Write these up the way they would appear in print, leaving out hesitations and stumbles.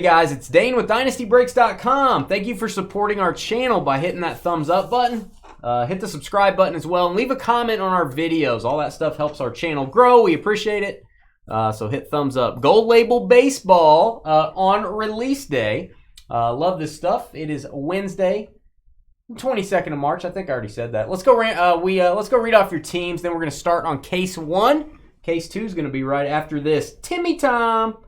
Hey guys, it's Dane with DynastyBreaks.com. Thank you for supporting our channel by hitting that thumbs up button. Hit the subscribe button as well, and leave a comment on our videos. All that stuff helps our channel grow. We appreciate it. So hit thumbs up. Gold Label Baseball on release day. Love this stuff. It is Wednesday, 22nd of March. I think I already said that. Let's go. Let's go read off your teams. Then we're going to start on case 1. Case 2 is going to be right after this. Timmy Tom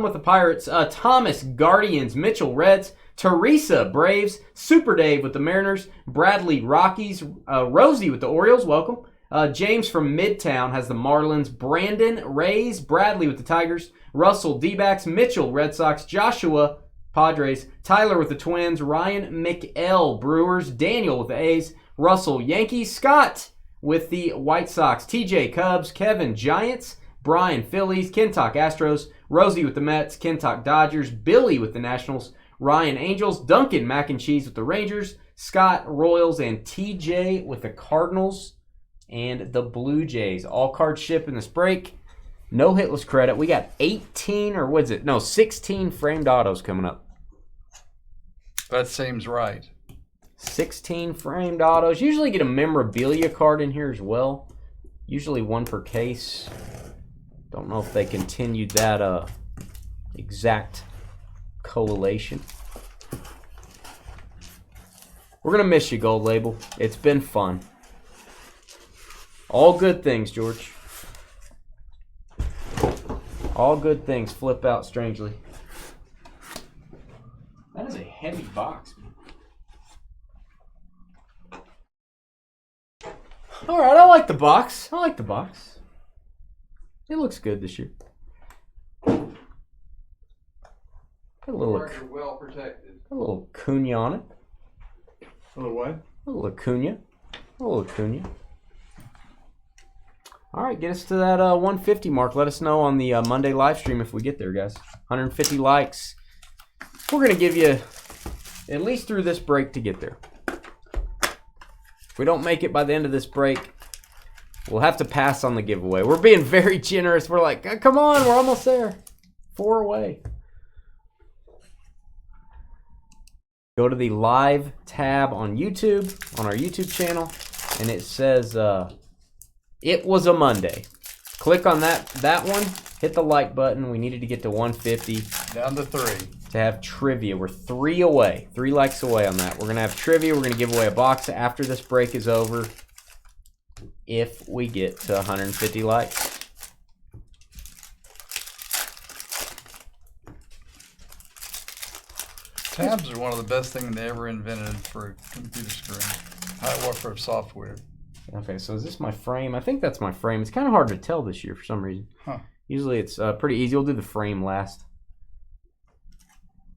with the Pirates. Thomas, Guardians. Mitchell, Reds. Teresa, Braves. Super Dave with the Mariners. Bradley, Rockies. Rosie with the Orioles. Welcome. James from Midtown has the Marlins. Brandon, Rays. Bradley with the Tigers. Russell, D-backs. Mitchell, Red Sox. Joshua, Padres. Tyler with the Twins. Ryan McL, Brewers. Daniel with the A's. Russell, Yankees. Scott with the White Sox. TJ, Cubs. Kevin, Giants. Brian, Phillies. Kentuck, Astros. Rosie with the Mets. Kentuck, Dodgers. Billy with the Nationals. Ryan, Angels. Duncan, Mac and Cheese with the Rangers. Scott, Royals. And TJ with the Cardinals and the Blue Jays. All cards ship in this break. No hitless credit. We got 16 framed autos coming up. That seems right. 16 framed autos. Usually get a memorabilia card in here as well. Usually one per case. Don't know if they continued that exact correlation. We're going to miss you, Gold Label. It's been fun. All good things, George. All good things flip out strangely. That is a heavy box. All right, I like the box. It looks good this year. Got a little, Well protected. a little Acuna on it. A little what? A little Acuna. All right, get us to that 150 mark. Let us know on the Monday live stream if we get there, guys. 150 likes. We're going to give you at least through this break to get there. If we don't make it by the end of this break, we'll have to pass on the giveaway. We're being very generous. We're like, come on, we're almost there. 4 away. Go to the live tab on YouTube, on our YouTube channel, and it says it was a Monday. Click on that one, hit the like button. We needed to get to 150. Down to 3. To have trivia. We're 3 away. 3 likes away on that. We're going to have trivia. We're going to give away a box after this break is over if we get to 150 likes. Tabs are one of the best things they ever invented for a computer screen. How it works for software. Okay, so is this my frame? I think that's my frame. It's kind of hard to tell this year for some reason. Huh. Usually it's pretty easy. We'll do the frame last.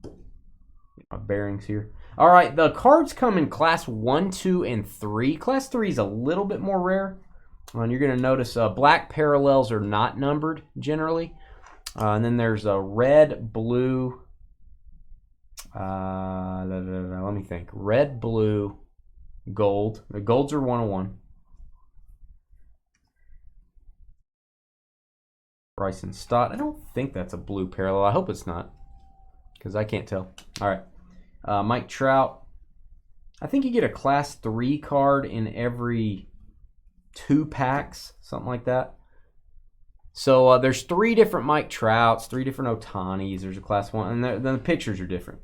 Get my bearings here. All right, the cards come in class 1, 2, and 3. Class 3 is a little bit more rare. And you're going to notice black parallels are not numbered generally. And then there's a red, blue. Let me think. Red, blue, gold. The golds are 101. Bryson Stott. I don't think that's a blue parallel. I hope it's not, because I can't tell. All right. Mike Trout. I think you get a class 3 card in every 2 packs, something like that. So there's 3 different Mike Trouts, 3 different Otanis. There's a class 1, and then the pictures are different.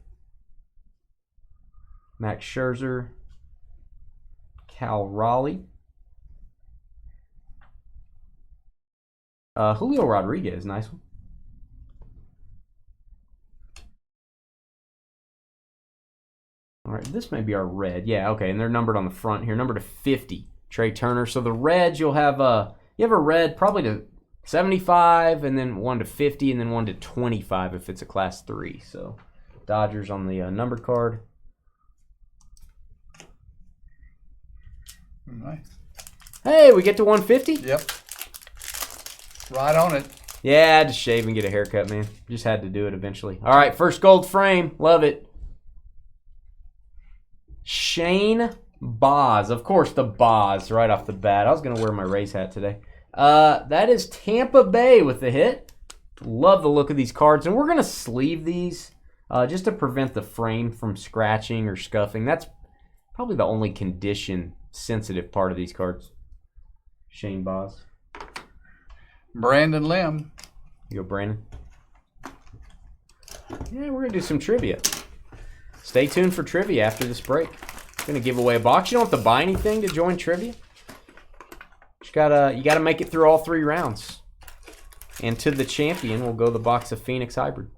Max Scherzer, Cal Raleigh, Julio Rodriguez, nice one. All right, this may be our red. Yeah, okay, and they're numbered on the front here, numbered to 50. Trey Turner. So the reds, you'll have a red probably to 75, and then 1 to 50, and then 1 to 25 if it's a class 3. So Dodgers on the numbered card. Nice. Hey, we get to 150? Yep. Right on it. Yeah, I had to shave and get a haircut, man. Just had to do it eventually. All right, first gold frame. Love it. Shane Boz. Of course, the Boz right off the bat. I was going to wear my Rays hat today. That is Tampa Bay with the hit. Love the look of these cards. And we're going to sleeve these just to prevent the frame from scratching or scuffing. That's probably the only condition-sensitive part of these cards. Shane Boz. Brandon Lim. You go, Brandon. Yeah, we're going to do some trivia. Stay tuned for trivia after this break. Going to give away a box. You don't have to buy anything to join trivia. You gotta make it through all 3 rounds. And to the champion will go the box of Phoenix Hybrid.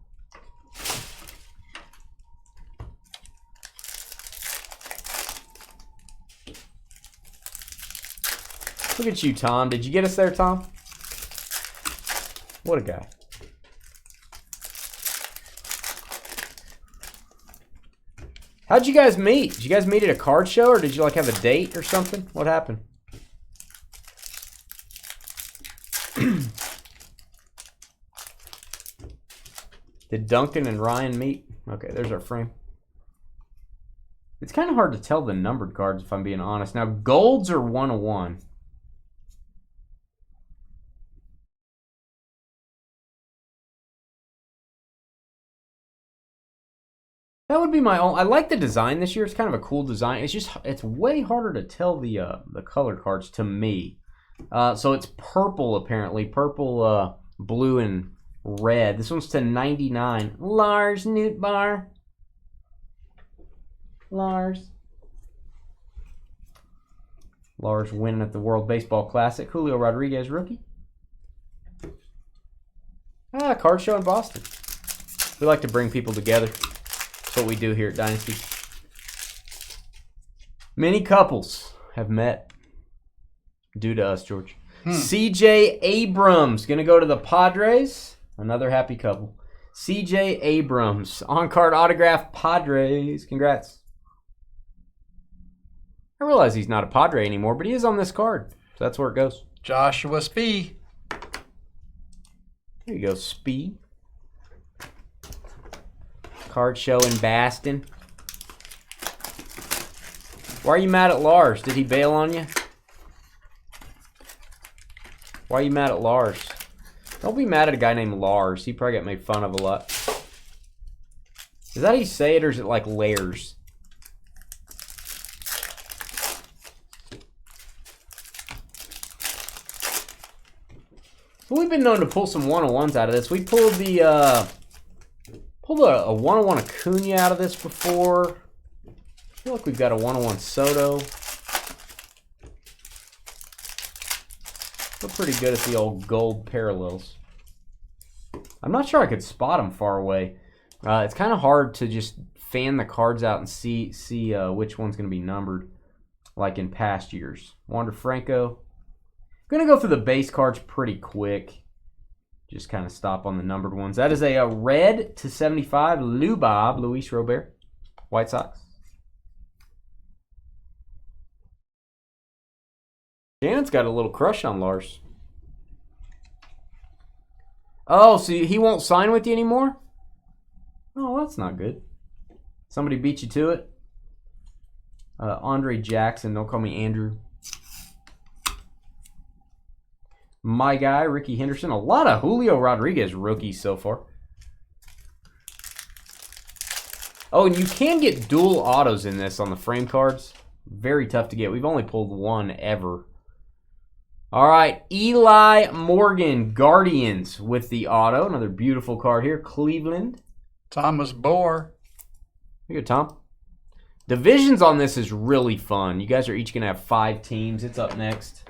Look at you, Tom. Did you get us there, Tom? What a guy. How'd you guys meet? Did you guys meet at a card show, or did you like have a date or something? What happened? Did Duncan and Ryan meet? Okay, there's our frame. It's kind of hard to tell the numbered cards, if I'm being honest. Now, golds are 101. That would be my own. I like the design this year. It's kind of a cool design. It's way harder to tell the color cards to me. So it's purple apparently, purple, blue, and red. This one's to 99. Lars Nootbaar. Lars winning at the World Baseball Classic. Julio Rodriguez rookie. Card show in Boston. We like to bring people together. That's what we do here at Dynasty. Many couples have met due to us, George. CJ Abrams going to go to the Padres. Another happy couple. CJ Abrams, on-card autograph Padres. Congrats. I realize he's not a Padre anymore, but he is on this card. So that's where it goes. Joshua Spee. There you go, Spee. Card show in Boston. Why are you mad at Lars? Did he bail on you? Why are you mad at Lars? Don't be mad at a guy named Lars. He probably got made fun of a lot. Is that how you say it, or is it like Lairs? Well, we've been known to pull some 101s out of this. We pulled the a 101 Acuna out of this before. I feel like we've got a 101 Soto. We're pretty good at the old gold parallels. I'm not sure I could spot them far away. It's kind of hard to just fan the cards out and see which one's going to be numbered, like in past years. Wander Franco. Going to go through the base cards pretty quick. Just kind of stop on the numbered ones. That is a red to 75, Lubob, Luis Robert, White Sox. Janet's got a little crush on Lars. Oh, so he won't sign with you anymore? Oh, that's not good. Somebody beat you to it? Andre Jackson, don't call me Andrew. My guy, Ricky Henderson. A lot of Julio Rodriguez rookies so far. Oh, and you can get dual autos in this on the frame cards. Very tough to get. We've only pulled one ever. All right, Eli Morgan, Guardians with the auto. Another beautiful card here. Cleveland. Thomas Bohr. Here you go, Tom. Divisions on this is really fun. You guys are each going to have 5 teams. It's up next.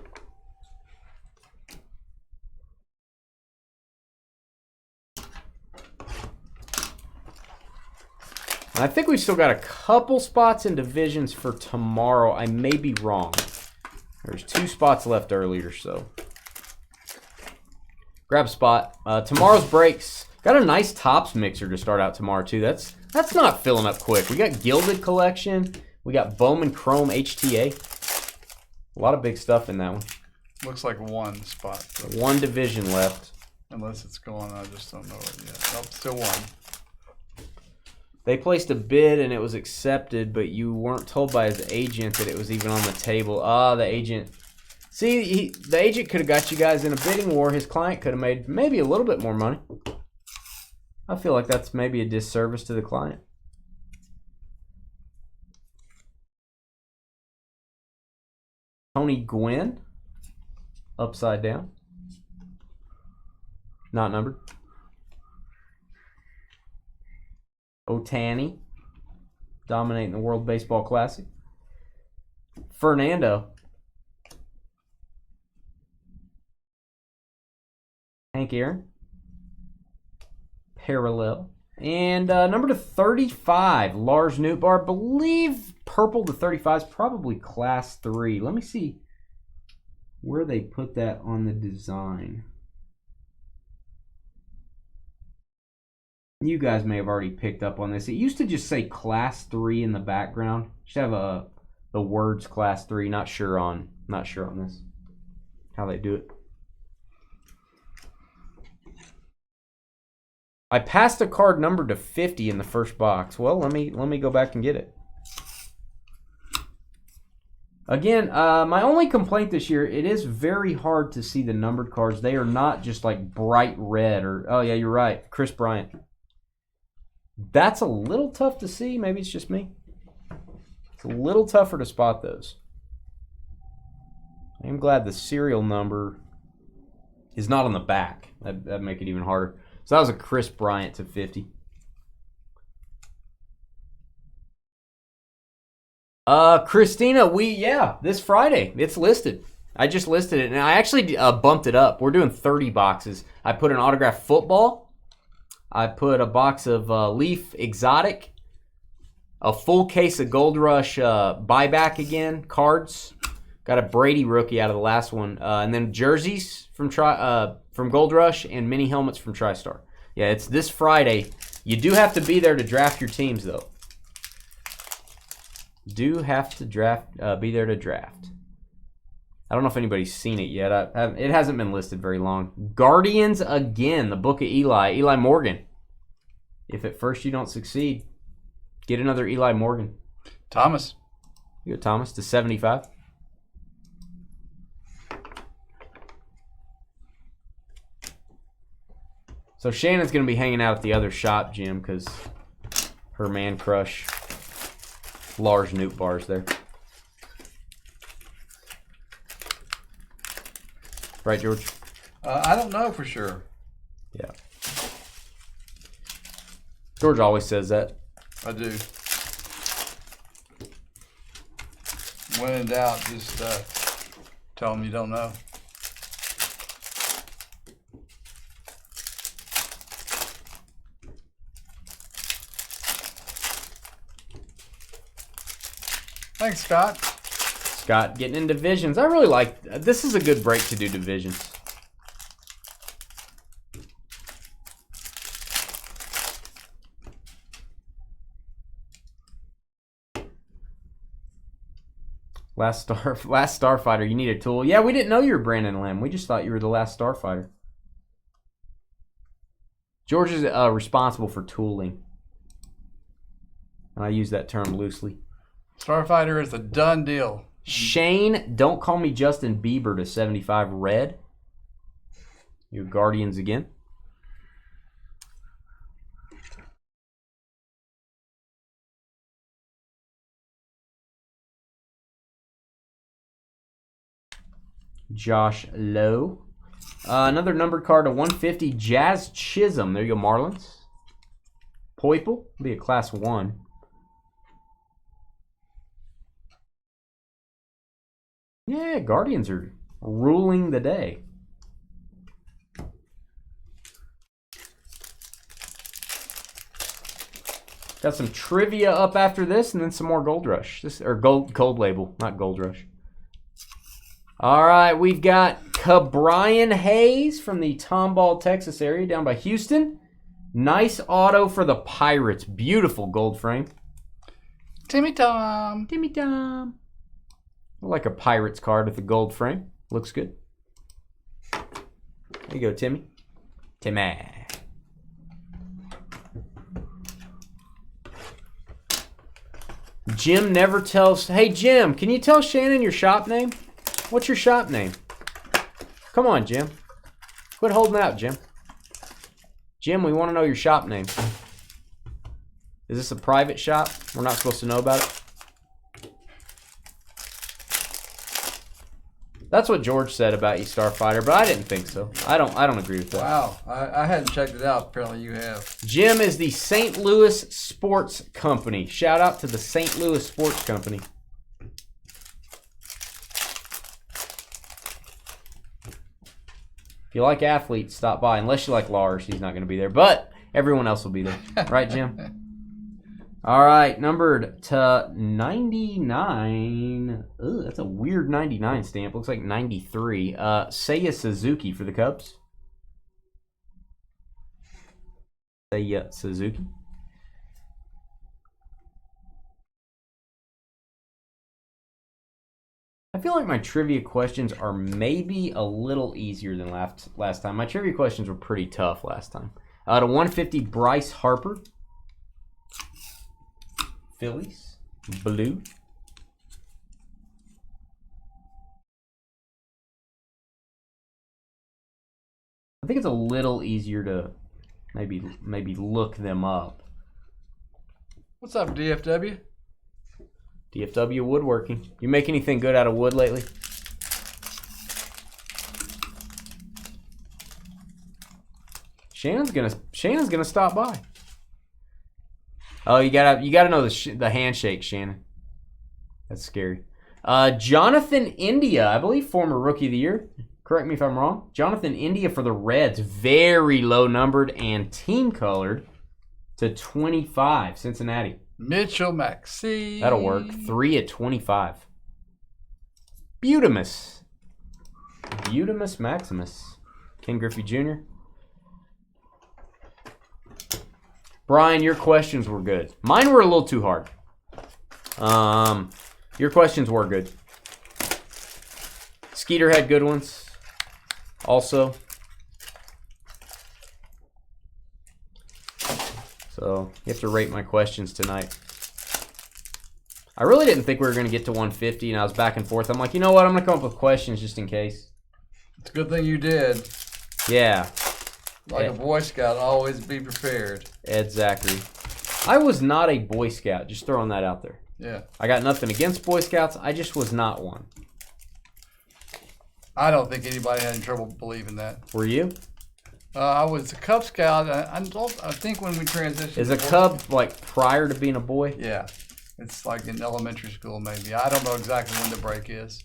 I think we've still got a couple spots in divisions for tomorrow. I may be wrong. There's 2 spots left earlier, so grab a spot. Tomorrow's breaks. Got a nice tops mixer to start out tomorrow, too. That's not filling up quick. We got Gilded Collection. We got Bowman Chrome HTA. A lot of big stuff in that one. Looks like 1 spot. So. 1 division left. Unless it's going, I just don't know it yet. Nope, still 1. They placed a bid and it was accepted, but you weren't told by his agent that it was even on the table. The agent See, the agent could have got you guys in a bidding war. His client could have made maybe a little bit more money. I feel like that's maybe a disservice to the client. Tony Gwynn, upside down. Not numbered. Otani, dominating the World Baseball Classic. Fernando. Hank Aaron. Parallel. And number to 35, Lars Nootbaar. Believe purple to 35 is probably class 3. Let me see where they put that on the design. You guys may have already picked up on this. It used to just say class 3 in the background. It should have the words class 3. Not sure on this. How they do it. I passed a card numbered to 50 in the first box. Well, let me go back and get it. Again, my only complaint this year, it is very hard to see the numbered cards. They are not just like bright red or, oh yeah, you're right, Chris Bryant. That's a little tough to see. Maybe it's just me. It's a little tougher to spot those. I am glad the serial number is not on the back. That'd make it even harder. So that was a Chris Bryant to 50. Christina, this Friday. It's listed. I just listed it, and I actually bumped it up. We're doing 30 boxes. I put an autographed football. I put a box of Leaf Exotic. A full case of Gold Rush buyback again, cards. Got a Brady rookie out of the last one. And then jerseys from Gold Rush and mini helmets from TriStar. Yeah, it's this Friday. You do have to be there to draft your teams, though. Do have to be there to draft. I don't know if anybody's seen it yet. It hasn't been listed very long. Guardians again, the Book of Eli Morgan. If at first you don't succeed, get another Eli Morgan. Thomas. You go Thomas to 75. So Shannon's going to be hanging out at the other shop, Jim, because her man crush, Lars Nootbaar's there. Right, George? I don't know for sure. Yeah. George always says that. I do. When in doubt, just tell them you don't know. Thanks, Scott. Scott getting in divisions. I really like this. Is a good break to do divisions. Last Starfighter. You need a tool. Yeah, we didn't know you were Brandon Lim. We just thought you were the last Starfighter. George is responsible for tooling, and I use that term loosely. Starfighter is a done deal. Shane, don't call me Justin Bieber to 75 red. Your Guardians again. Josh Lowe. Another numbered card, a 150 Jazz Chisholm. There you go, Marlins. Poiple, be a class 1. Yeah, Guardians are ruling the day. Got some trivia up after this, and then some more Gold Rush. Gold Label, not Gold Rush. All right, we've got Cabrian Hayes from the Tomball, Texas area, down by Houston. Nice auto for the Pirates. Beautiful gold frame. Timmy Tom. Timmy Tom. Like a Pirates card with a gold frame. Looks good. There you go, Timmy. Timmy. Jim never tells... Hey, Jim, can you tell Shannon your shop name? What's your shop name? Come on, Jim. Quit holding out, Jim. Jim, we want to know your shop name. Is this a private shop? We're not supposed to know about it? That's what George said about you, Starfighter, but I didn't think so. I don't agree with that. Wow, I hadn't checked it out. Apparently you have. Jim is the St. Louis Sports Company. Shout out to the St. Louis Sports Company. If you like athletes, stop by. Unless you like Lars, he's not going to be there. But everyone else will be there. Right, Jim? All right, numbered to 99. Ooh, that's a weird 99 stamp. Looks like 93. Seiya Suzuki for the Cubs. Seiya Suzuki. I feel like my trivia questions are maybe a little easier than last time. My trivia questions were pretty tough last time. To 150, Bryce Harper. Phillies, blue. I think it's a little easier to maybe look them up. What's up, DFW? DFW woodworking. You make anything good out of wood lately? Shannon's gonna stop by. Oh, you gotta know the handshake, Shannon. That's scary. Jonathan India, I believe former Rookie of the Year. Correct me if I'm wrong. Jonathan India for the Reds, very low numbered and team colored to 25, Cincinnati. Mitchell Maxey. That'll work. 3 at 25. Butamus Maximus. Ken Griffey Jr. Brian, your questions were good. Mine were a little too hard. Your questions were good. Skeeter had good ones. Also. So, you have to rate my questions tonight. I really didn't think we were going to get to 150, and I was back and forth. I'm like, you know what? I'm going to come up with questions just in case. It's a good thing you did. Yeah. Like a Boy Scout, always be prepared. Exactly. I was not a Boy Scout. Just throwing that out there. Yeah. I got nothing against Boy Scouts. I just was not one. I don't think anybody had any trouble believing that. Were you? I was a Cub Scout. I think when we transitioned. Is a Cub like prior to being a boy? Yeah. It's like in elementary school maybe. I don't know exactly when the break is.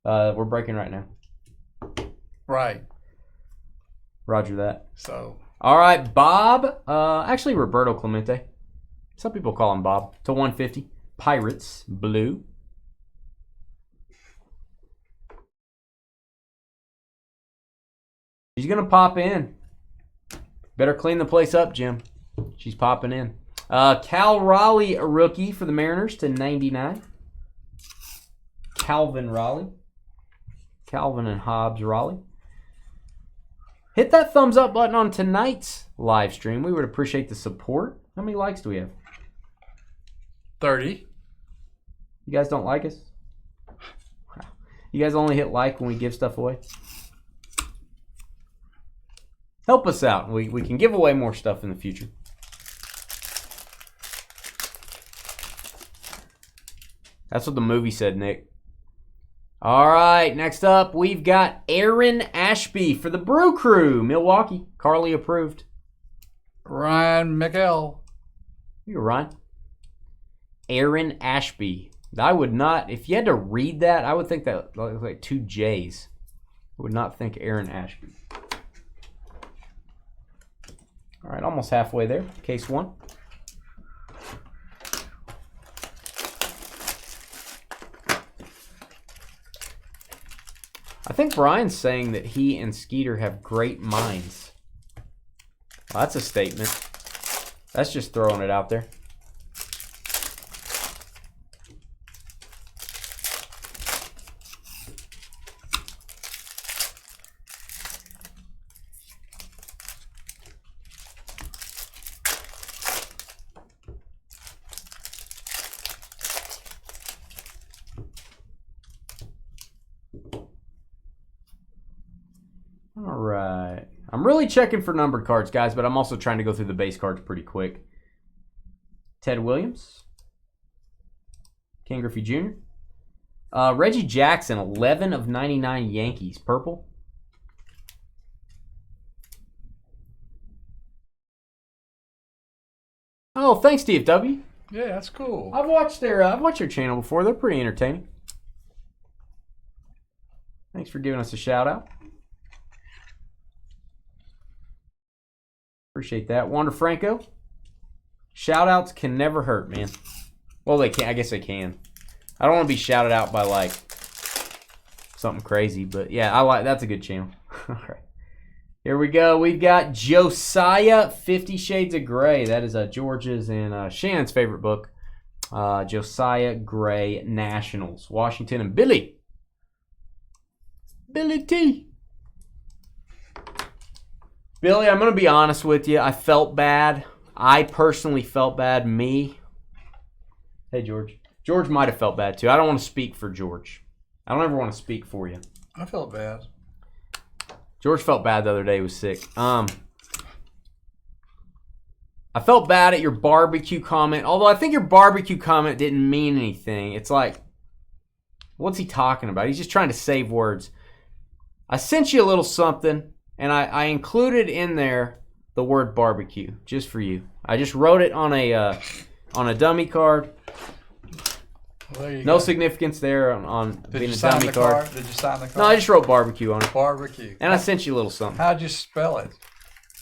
We're breaking right now. Right. Roger that. So. All right, Bob. Actually, Roberto Clemente. Some people call him Bob. To 150. Pirates, blue. She's going to pop in. Better clean the place up, Jim. She's popping in. Cal Raleigh, a rookie for the Mariners to 99. Calvin Raleigh. Calvin and Hobbs Raleigh. Hit that thumbs up button on tonight's live stream. We would appreciate the support. How many likes do we have? 30. You guys don't like us? You guys only hit like when we give stuff away? Help us out. We can give away more stuff in the future. That's what the movie said, Nick. All right, next up, we've got Aaron Ashby for the Brew Crew, Milwaukee. Carly approved. Ryan McEl. You're Ryan. Aaron Ashby. I would not, if you had to read that, I would think that like two J's. I would not think Aaron Ashby. All right, almost halfway there. Case one. I think Brian's saying that he and Skeeter have great minds. Well, that's a statement. That's just throwing it out there. I'm really checking for numbered cards, guys, but I'm also trying to go through the base cards pretty quick. Ted Williams. Ken Griffey Jr. Reggie Jackson, 11 of 99 Yankees. Purple. Oh, thanks, DFW. Yeah, that's cool. I've watched their channel before. They're pretty entertaining. Thanks for giving us a shout out. Appreciate that. Wander Franco. Shout outs can never hurt, man. Well, they can. I guess they can. I don't want to be shouted out by like something crazy, but yeah, that's a good channel. All right. Here we go. We've got Josiah, 50 Shades of Grey. That is George's and Shannon's favorite book. Josiah Gray Nationals. Washington and Billy. Billy T. Billy, I'm going to be honest with you. I felt bad. I personally felt bad. Me. Hey, George. George might have felt bad, too. I don't want to speak for George. I don't ever want to speak for you. I felt bad. George felt bad the other day. He was sick. I felt bad at your barbecue comment. Although I think your barbecue comment didn't mean anything. It's like, what's he talking about? He's just trying to save words. I sent you a little something, and I included in there the word barbecue just for you. I just wrote it on a dummy card. Well, no significance there on being a dummy card. Did you sign the card? No, I just wrote barbecue on it. Barbecue. And I sent you a little something. How'd you spell it?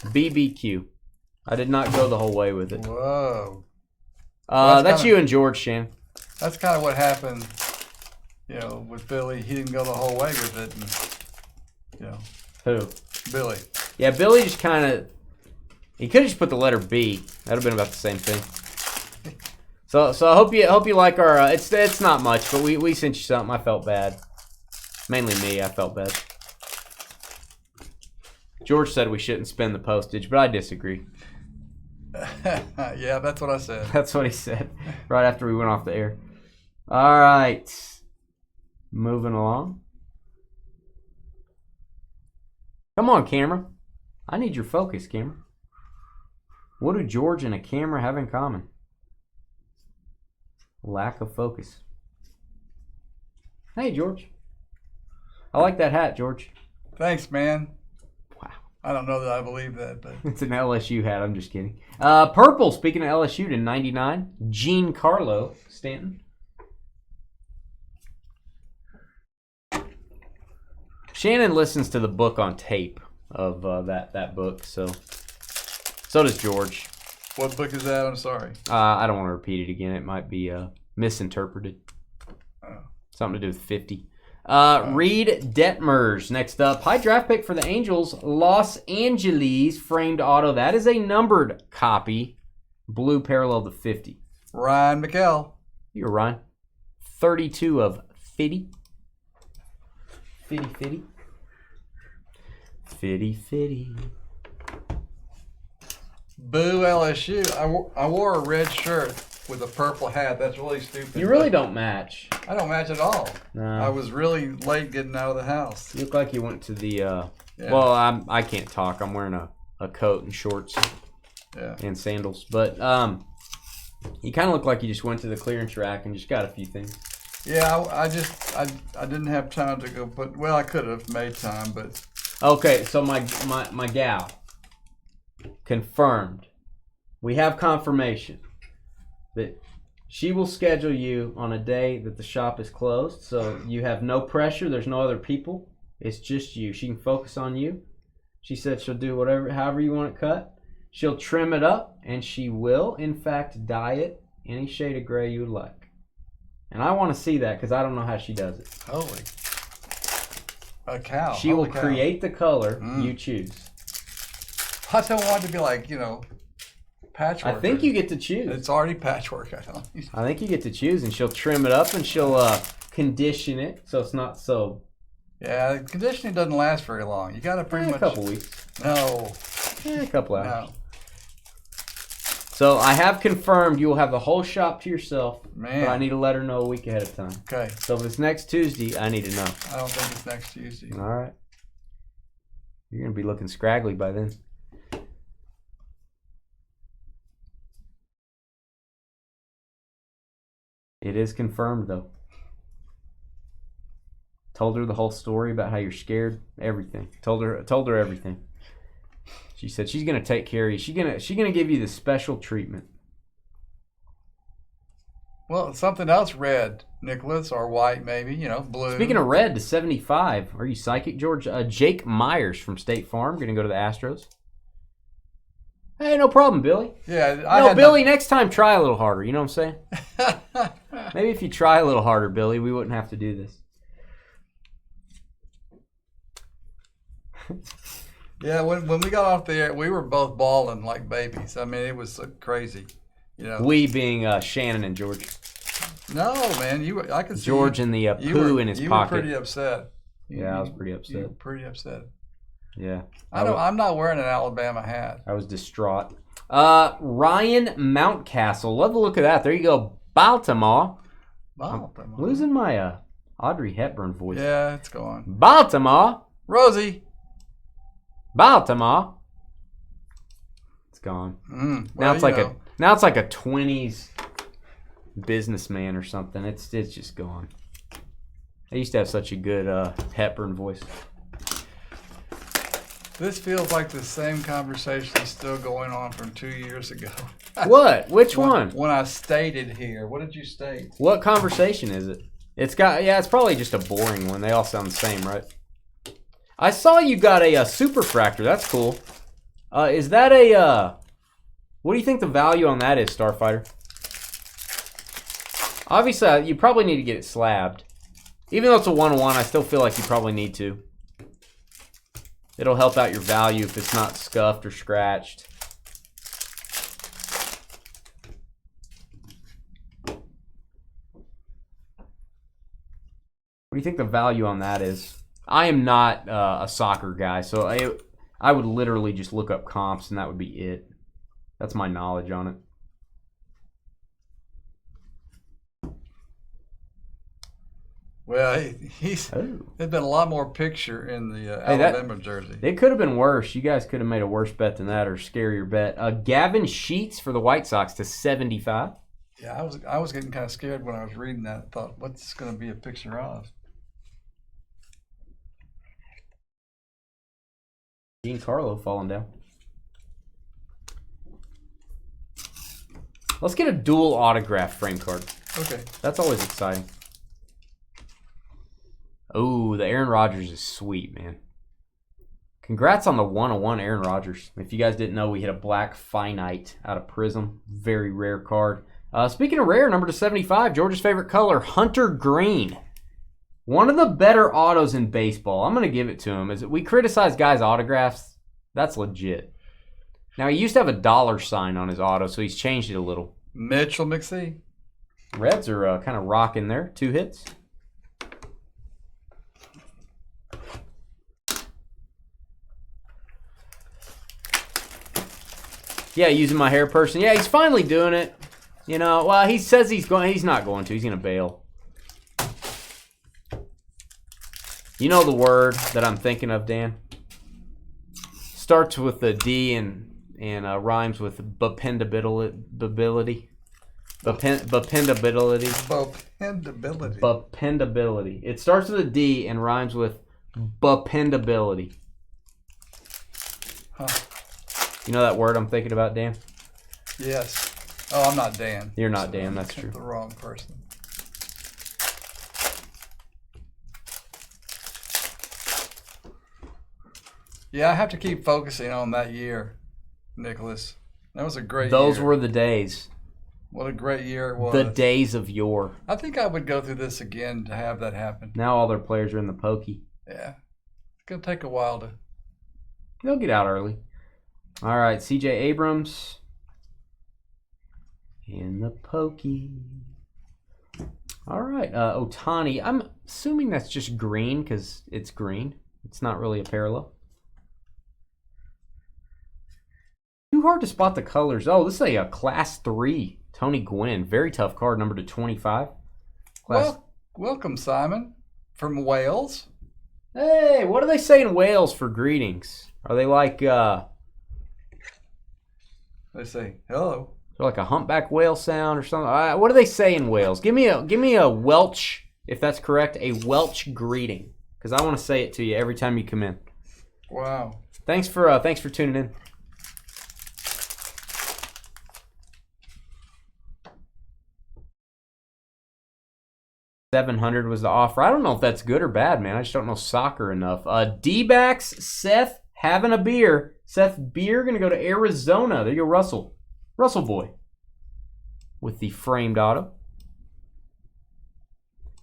BBQ. I did not go the whole way with it. Whoa. That's you and George, Shan. That's kind of what happened, with Billy. He didn't go the whole way with it. And, Who? Billy. Yeah, Billy just kind of... He could have just put the letter B. That would have been about the same thing. So I hope you like our... it's not much, but we sent you something. I felt bad. Mainly me. I felt bad. George said we shouldn't spend the postage, but I disagree. Yeah, that's what I said. That's what he said right after we went off the air. All right. Moving along. Come on, camera. I need your focus, camera. What do George and a camera have in common? Lack of focus. Hey, George. I like that hat, George. Thanks, man. Wow. I don't know that I believe that, but It's an LSU hat. I'm just kidding. Purple, speaking of LSU, to 99. Giancarlo Stanton. Shannon listens to the book on tape of that book, so does George. What book is that? I'm sorry. I don't want to repeat it again. It might be misinterpreted. Oh. Something to do with 50. Reed Detmers next up. High draft pick for the Angels. Los Angeles framed auto. That is a numbered copy. Blue parallel to 50. Ryan McKell. You're Ryan. 32 of 50. 50. 50. Boo LSU. I wore a red shirt with a purple hat. That's really stupid. You really don't match. I don't match at all. No. I was really late getting out of the house. You look like you went to the... Yeah. Well, I can't talk. I'm wearing a coat and shorts and sandals. But you kind of look like you just went to the clearance rack and just got a few things. Yeah, I didn't have time to go put... Well, I could have made time, but... Okay, so my gal confirmed. We have confirmation that she will schedule you on a day that the shop is closed, so you have no pressure. There's no other people. It's just you. She can focus on you. She said she'll do however you want it cut. She'll trim it up, and she will, in fact, dye it any shade of gray you would like. And I want to see that because I don't know how she does it. Holy. A cow. She will create the color you choose. I don't want it to be like, patchwork. I think you get to choose. It's already patchwork. I think you get to choose, and she'll trim it up, and she'll condition it so it's not so... Yeah, conditioning doesn't last very long. You got to pretty much... A couple weeks. No. A couple hours. No. So I have confirmed you will have the whole shop to yourself, Man. but I need to let her know a week ahead of time. Okay. So if it's next Tuesday, I need to know. I don't think it's next Tuesday. All right. You're going to be looking scraggly by then. It is confirmed, though. Told her the whole story about how you're scared. Everything. Told her everything. She said she's gonna take care of you. She's gonna give you the special treatment. Well, something else red, Nicholas, or white maybe, blue. Speaking of red, to 75. Are you psychic, George? Jake Myers from State Farm gonna go to the Astros. Hey, no problem, Billy. Yeah, Billy. Next time, try a little harder. You know what I'm saying? Maybe if you try a little harder, Billy, we wouldn't have to do this. Yeah, when we got off the air, we were both bawling like babies. I mean, it was so crazy. We being Shannon and George. No, man, I could see George and the poo in his pocket. You were pretty upset. I was pretty upset. You were pretty upset. Yeah. I'm not wearing an Alabama hat. I was distraught. Ryan Mountcastle. Love the look of that. There you go. Baltimore. I'm losing my Audrey Hepburn voice. Yeah, it's gone. Baltimore. Rosie. Baltimore. It's gone. Now it's like a 20s businessman or something. It's just gone. I used to have such a good Hepburn voice. This feels like the same conversation still going on from 2 years ago. What? Which one? When I stated here. What did you state? What conversation is it? It's probably just a boring one. They all sound the same, right? I saw you got a superfractor. That's cool. Is that what do you think the value on that is, Starfighter? Obviously, you probably need to get it slabbed. Even though it's a 1-1, I still feel like you probably need to. It'll help out your value if it's not scuffed or scratched. What do you think the value on that is? I am not a soccer guy, so I would literally just look up comps and that would be it. That's my knowledge on it. Well, there's been a lot more picture in the Alabama jersey. It could have been worse. You guys could have made a worse bet than that, or scarier bet. Gavin Sheets for the White Sox to 75. Yeah, I was getting kind of scared when I was reading that. I thought, what's going to be a picture of? Giancarlo falling down. Let's get a dual autograph frame card. Okay. That's always exciting. Oh, the Aaron Rodgers is sweet, man. Congrats on the 101 Aaron Rodgers. If you guys didn't know, we hit a black finite out of Prism. Very rare card. Speaking of rare, number to 75, George's favorite color, Hunter Green. One of the better autos in baseball. I'm going to give it to him. We criticize guys' autographs. That's legit. Now, he used to have a dollar sign on his auto, so he's changed it a little. Mitchell McSee. Reds are kind of rocking there. 2 hits. Yeah, using my hair person. Yeah, he's finally doing it. Well, he says he's going. He's not going to. He's going to bail. You know the word that I'm thinking of, Dan? Starts with the D and rhymes with bependability. Bependability. Bependability. It starts with a D and rhymes with bependability. Huh. You know that word I'm thinking about, Dan? Yes. Oh, I'm not Dan. You're not Dan, that's true. The wrong person. Yeah, I have to keep focusing on that year, Nicholas. That was a great year. Those were the days. What a great year it was. The days of yore. I think I would go through this again to have that happen. Now all their players are in the pokey. Yeah. It's going to take a while to... They'll get out early. All right, C.J. Abrams. In the pokey. All right, Ohtani. I'm assuming that's just green because it's green. It's not really a parallel. Too hard to spot the colors. Oh, this is a Class 3 Tony Gwynn. Very tough card, number to 25. Welcome, Simon, from Wales. Hey, what do they say in Wales for greetings? Are they like, They say, hello. like a humpback whale sound or something? What do they say in Wales? Give me a Welsh, if that's correct, a Welsh greeting. Because I want to say it to you every time you come in. Wow. Thanks for tuning in. $700 was the offer. I don't know if that's good or bad, man. I just don't know soccer enough. D-backs, Seth having a beer. Seth Beer gonna go to Arizona. There you go, Russell. Russell boy. With the framed auto.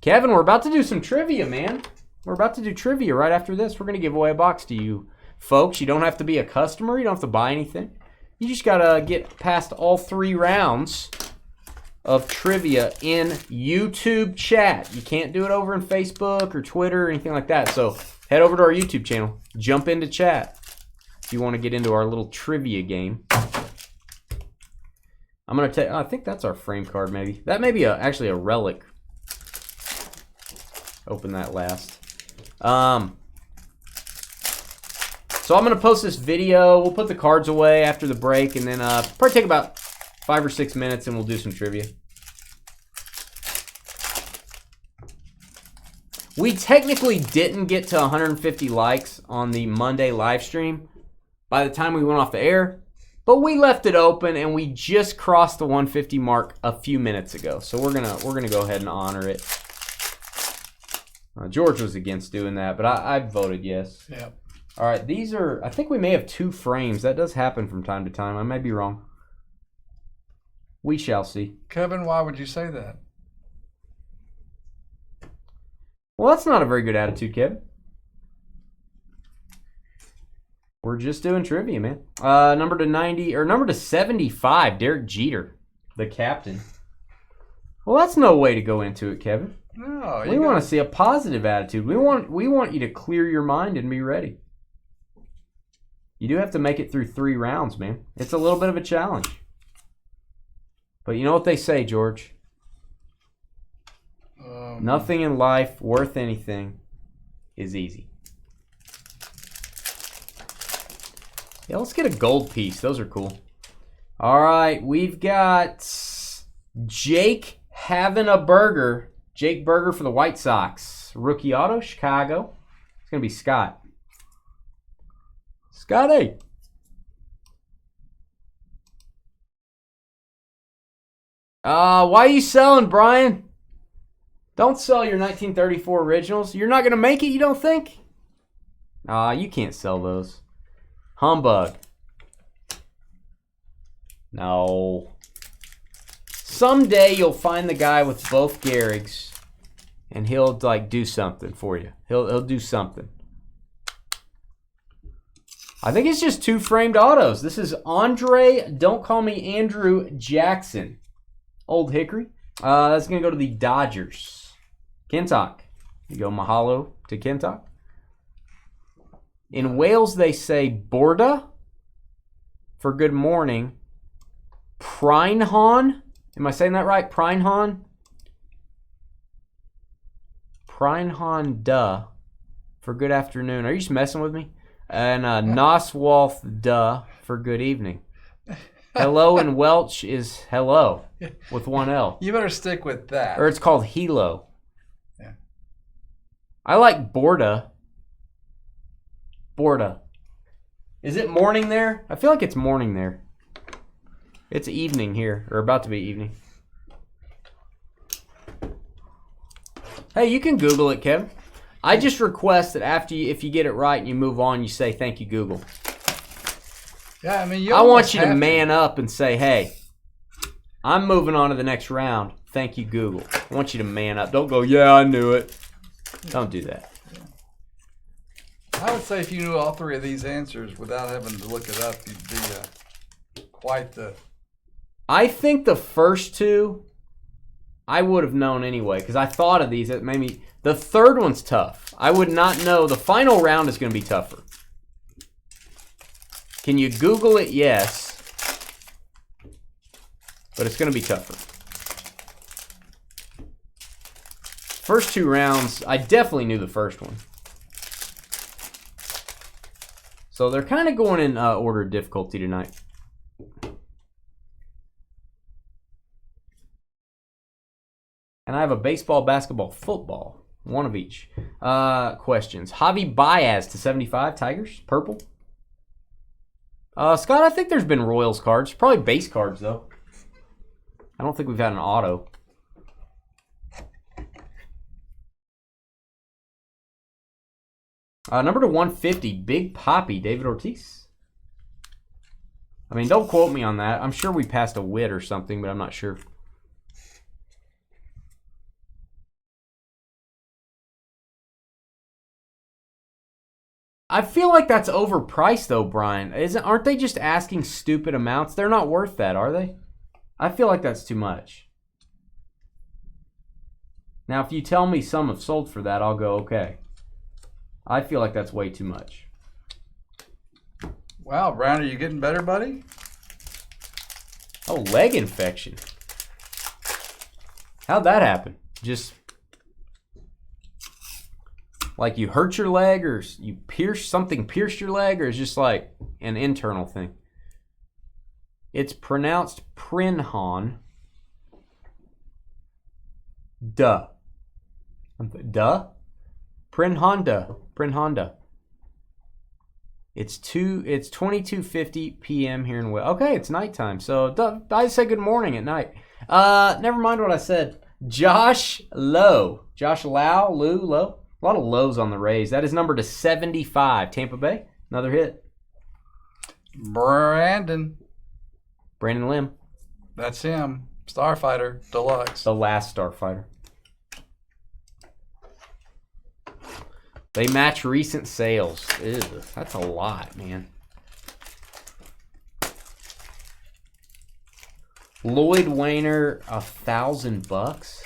Kevin, we're about to do some trivia, man. We're about to do trivia right after this. We're gonna give away a box to you folks. You don't have to be a customer. You don't have to buy anything. You just gotta get past all 3 rounds of trivia in YouTube chat. You can't do it over in Facebook or Twitter or anything like that. So head over to our YouTube channel. Jump into chat if you want to get into our little trivia game. I'm going to take... I think that's our frame card, maybe. That may be actually a relic. Open that last. So I'm going to post this video. We'll put the cards away after the break, and then probably take about 5 or 6 minutes, and we'll do some trivia. We technically didn't get to 150 likes on the Monday live stream by the time we went off the air, but we left it open, and we just crossed the 150 mark a few minutes ago. So we're gonna go ahead and honor it. George was against doing that, but I voted yes. Yep. All right, these are... I think we may have 2 frames. That does happen from time to time. I may be wrong. We shall see. Kevin, why would you say that? Well, that's not a very good attitude, Kevin. We're just doing trivia, man. Number to 90 or number to 75, Derek Jeter, the captain. Well, that's no way to go into it, Kevin. No, we want to see a positive attitude. We want you to clear your mind and be ready. You do have to make it through 3 rounds, man. It's a little bit of a challenge. But you know what they say, George? Nothing in life worth anything is easy. Yeah, let's get a gold piece. Those are cool. All right, we've got Jake having a burger. Jake Burger for the White Sox. Rookie auto, Chicago. It's going to be Scott. Scotty. Why are you selling, Brian? Don't sell your 1934 originals. You're not going to make it, you don't think? You can't sell those. Humbug. No. Someday you'll find the guy with both Gehrigs, and he'll like do something for you. He'll do something. I think it's just 2 framed autos. This is Andre, don't call me Andrew Jackson. Old Hickory. That's going to go to the Dodgers. Kentuck. You go mahalo to Kentuck. In Wales, they say Borda for good morning. Prinehon. Am I saying that right? Prinehon? Prinehon duh for good afternoon. Are you just messing with me? And Noswalth duh for good evening. Hello in Welsh is hello with 1 L. You better stick with that. Or it's called Hilo. Yeah. I like Borda. Borda. Is it morning there? I feel like it's morning there. It's evening here, or about to be evening. Hey, you can Google it, Kevin. I just request that after you, if you get it right and you move on, you say thank you, Google. Yeah, I mean, I want you to man up and say, hey, I'm moving on to the next round. Thank you, Google. I want you to man up. Don't go, yeah, I knew it. Don't do that. I would say if you knew all 3 of these answers without having to look it up, you'd be quite the... I think the first 2, I would have known anyway, because I thought of these. It made me... The third one's tough. I would not know. The final round is going to be tougher. Can you Google it? Yes. But it's going to be tougher. First 2 rounds, I definitely knew the first one. So they're kind of going in order of difficulty tonight. And I have a baseball, basketball, football. One of each. Questions. Javi Baez to 75. Tigers. Purple. Scott, I think there's been Royals cards. Probably base cards, though. I don't think we've had an auto. Number to 150. Big Poppy. David Ortiz. I mean, don't quote me on that. I'm sure we passed a wit or something, but I'm not sure. I feel like that's overpriced, though, Brian. Aren't they just asking stupid amounts? They're not worth that, are they? I feel like that's too much. Now, if you tell me some have sold for that, I'll go, okay. I feel like that's way too much. Wow, Brian, are you getting better, buddy? Oh, leg infection. How'd that happen? Just like you hurt your leg, or you pierced your leg, or it's just like an internal thing? It's pronounced Prinhon. Duh. Duh? Prinhonda. It's 22:50 p.m. here in Okay, it's nighttime. So I say good morning at night. Never mind what I said. Josh Lowe. Josh Lau, Lou, Lowe. A lot of lows on the Rays. That is number to 75. Tampa Bay. Another hit. Brandon Lim. That's him. Starfighter Deluxe. The last Starfighter. They match recent sales. Ew, that's a lot, man. Lloyd Wayner, $1,000.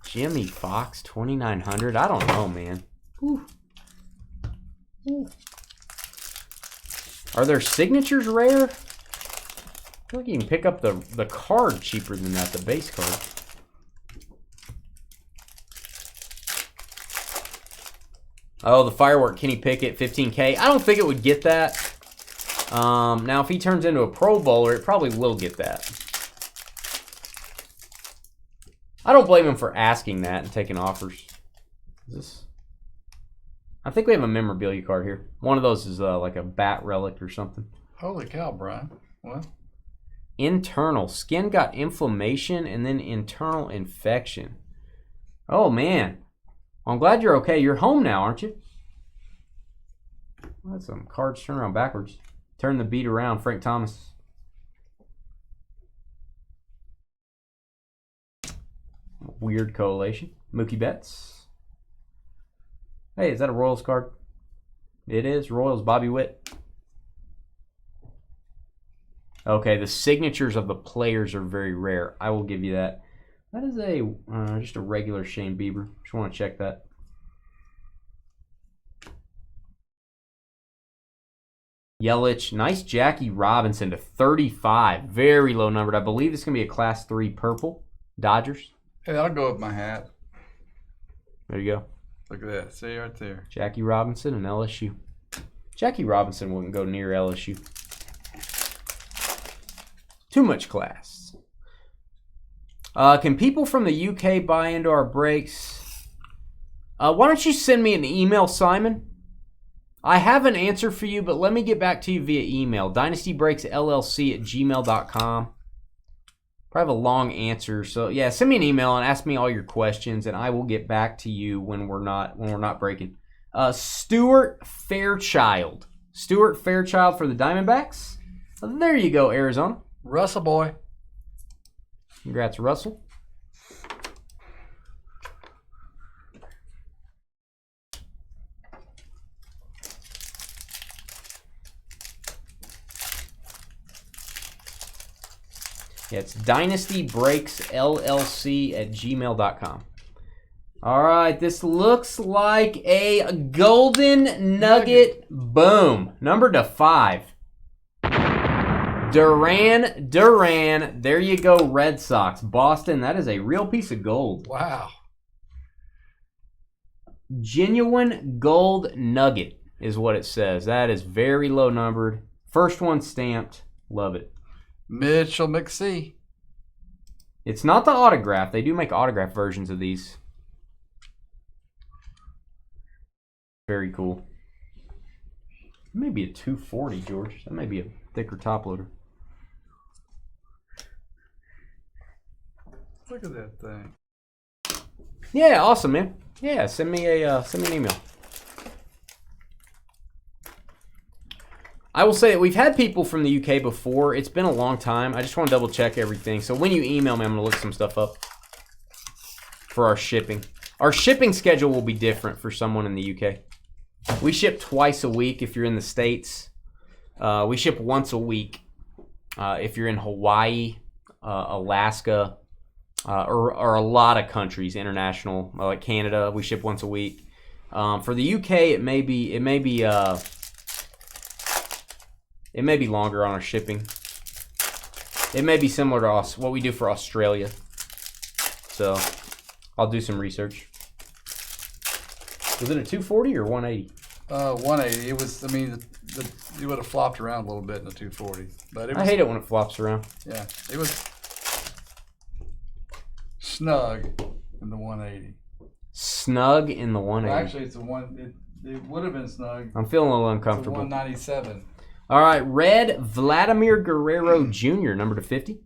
Jimmy Fox, 2,900. I don't know, man. Whew. Ooh. Are their signatures rare? I feel like you can pick up the card cheaper than that, the base card. Oh, the firework Kenny Pickett, 15K. I don't think it would get that. Now, if he turns into a Pro Bowler, it probably will get that. I don't blame him for asking that and taking offers. I think we have a memorabilia card here. One of those is like a bat relic or something. Holy cow, Brian. What? Internal. Skin got inflammation and then internal infection. Oh, man. Well, I'm glad you're okay. You're home now, aren't you? Well, that's some cards turn around backwards. Turn the beat around. Frank Thomas. Weird collation. Mookie Betts. Hey, is that a Royals card? It is. Royals, Bobby Witt. Okay, the signatures of the players are very rare. I will give you that. That is just a regular Shane Bieber. Just want to check that. Yelich. Nice Jackie Robinson to 35. Very low numbered. I believe it's going to be a Class 3 purple. Dodgers. Hey, I'll go with my hat. There you go. Look at that. See right there. Jackie Robinson and LSU. Jackie Robinson wouldn't go near LSU. Too much class. Can people from the UK buy into our breaks? Why don't you send me an email, Simon? I have an answer for you, but let me get back to you via email. dynastybreaksllc@gmail.com. Probably have a long answer, so yeah, send me an email and ask me all your questions, and I will get back to you when we're not breaking. Stuart Fairchild for the Diamondbacks. There you go, Arizona. Russell boy. Congrats, Russell. Yeah, it's Dynasty Breaks LLC@gmail.com. All right, this looks like a golden nugget. Boom. Number to 5. Duran. There you go, Red Sox. Boston, that is a real piece of gold. Wow. Genuine gold nugget is what it says. That is very low numbered. First one stamped. Love it. Mitchell McSee. It's not the autograph. They do make autograph versions of these. Very cool. Maybe a 240, George. That may be a thicker top loader. Look at that thing. Yeah, awesome, man. Yeah, send me an email. I will say that we've had people from the UK before. It's been a long time. I just want to double check everything. So when you email me, I'm going to look some stuff up for our shipping. Our shipping schedule will be different for someone in the UK. We ship twice a week if you're in the States. We ship once a week if you're in Hawaii, Alaska, or a lot of countries, international, like Canada. We ship once a week. For the UK, it may be longer on our shipping. It may be similar to us, what we do for Australia. So I'll do some research. Was it a 240 or 180? 180. It was. I mean, it would have flopped around a little bit in the 240, but it was, I hate it when it flops around. Yeah, it was snug in the 180. Snug in the 180. Well, actually, it's a one. It would have been snug. I'm feeling a little It's a uncomfortable. 197. All right, red Vladimir Guerrero Jr., number /50.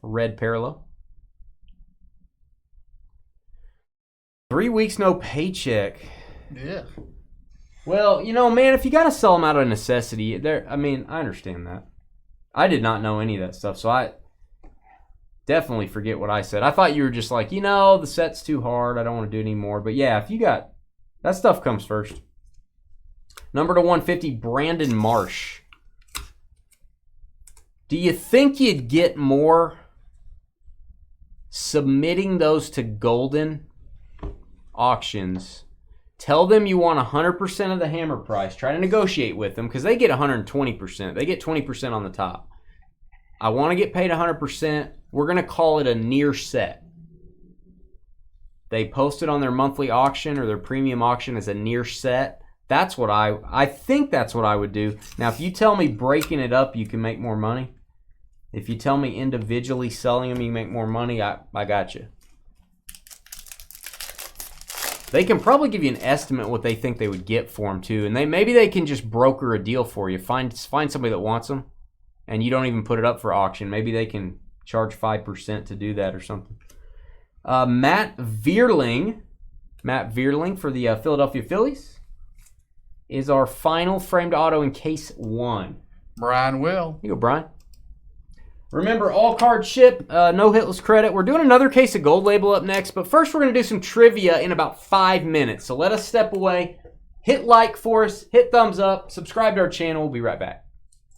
Red parallel. 3 weeks, no paycheck. Yeah. Well, you know, man, if you got to sell them out of necessity, I mean, I understand that. I did not know any of that stuff, so I definitely forget what I said. I thought you were just like, you know, the set's too hard. I don't want to do it anymore. But yeah, if you got, that stuff comes first. Number /150, Brandon Marsh. Do you think you'd get more submitting those to Golden auctions? Tell them you want 100% of the hammer price. Try to negotiate with them because they get 120%. They get 20% on the top. I want to get paid 100%. We're going to call it a near set. They post it on their monthly auction or their premium auction as a near set. That's what I think that's what I would do. Now, if you tell me breaking it up, you can make more money. If you tell me individually selling them, you can make more money, I got you. They can probably give you an estimate what they think they would get for them too, and maybe they can just broker a deal for you. Find somebody that wants them, and you don't even put it up for auction. Maybe they can charge 5% to do that or something. Matt Vierling for the Philadelphia Phillies is our final framed auto in case 1. Brian Will. Here you go, Brian. Remember, all cards ship, no hitless credit. We're doing another case of Gold Label up next, but first we're going to do some trivia in about 5 minutes. So let us step away. Hit like for us, hit thumbs up, subscribe to our channel. We'll be right back.